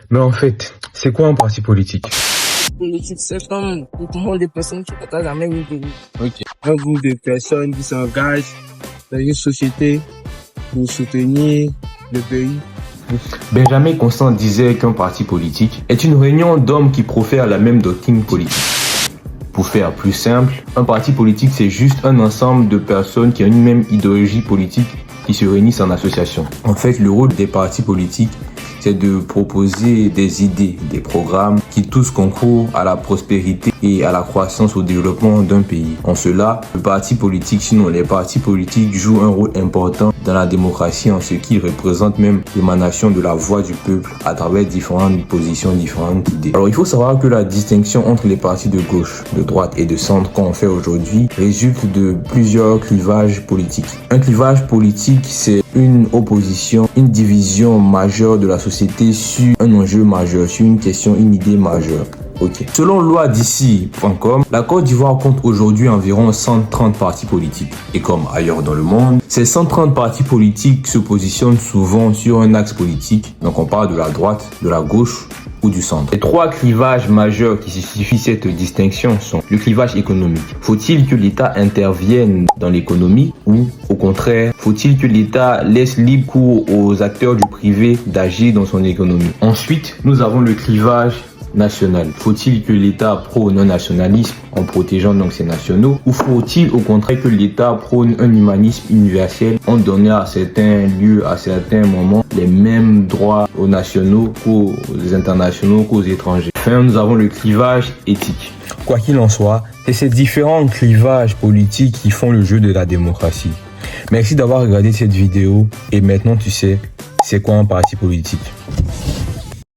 Mais en fait, c'est quoi un parti politique? Politique, c'est comme le mouvement des personnes qui partagent la même idée. Ok. Un groupe de personnes qui s'engagent dans une société pour soutenir le pays. Benjamin Constant disait qu'un parti politique est une réunion d'hommes qui profèrent la même doctrine politique. Pour faire plus simple, un parti politique c'est juste un ensemble de personnes qui ont une même idéologie politique qui se réunissent en association. En fait, le rôle des partis politiques, c'est de proposer des idées, des programmes qui tous concourent à la prospérité et à la croissance, au développement d'un pays. En cela, le parti politique, sinon les partis politiques jouent un rôle important dans la démocratie en ce qu'ils représentent même l'émanation de la voix du peuple à travers différentes positions, différentes idées. Alors il faut savoir que la distinction entre les partis de gauche, de droite et de centre qu'on fait aujourd'hui résulte de plusieurs clivages politiques. Un clivage politique, c'est une opposition, une division majeure de la société sur un enjeu majeur, sur une question, une idée majeure. Ok. Selon loid'ici.com, la Côte d'Ivoire compte aujourd'hui environ 130 partis politiques. Et comme ailleurs dans le monde, ces 130 partis politiques se positionnent souvent sur un axe politique. Donc on parle de la droite, de la gauche ou du centre. Les trois clivages majeurs qui justifient cette distinction sont le clivage économique. Faut-il que l'État intervienne dans l'économie ou au contraire, faut-il que l'État laisse libre cours aux acteurs du privé d'agir dans son économie? Ensuite, nous avons le clivage national. Faut-il que l'État prône un nationalisme en protégeant donc ses nationaux ou faut-il au contraire que l'État prône un humanisme universel en donnant à certains lieux, à certains moments, les mêmes droits aux nationaux qu'aux internationaux, qu'aux étrangers? Enfin, nous avons le clivage éthique. Quoi qu'il en soit, c'est ces différents clivages politiques qui font le jeu de la démocratie. Merci d'avoir regardé cette vidéo et maintenant tu sais c'est quoi un parti politique.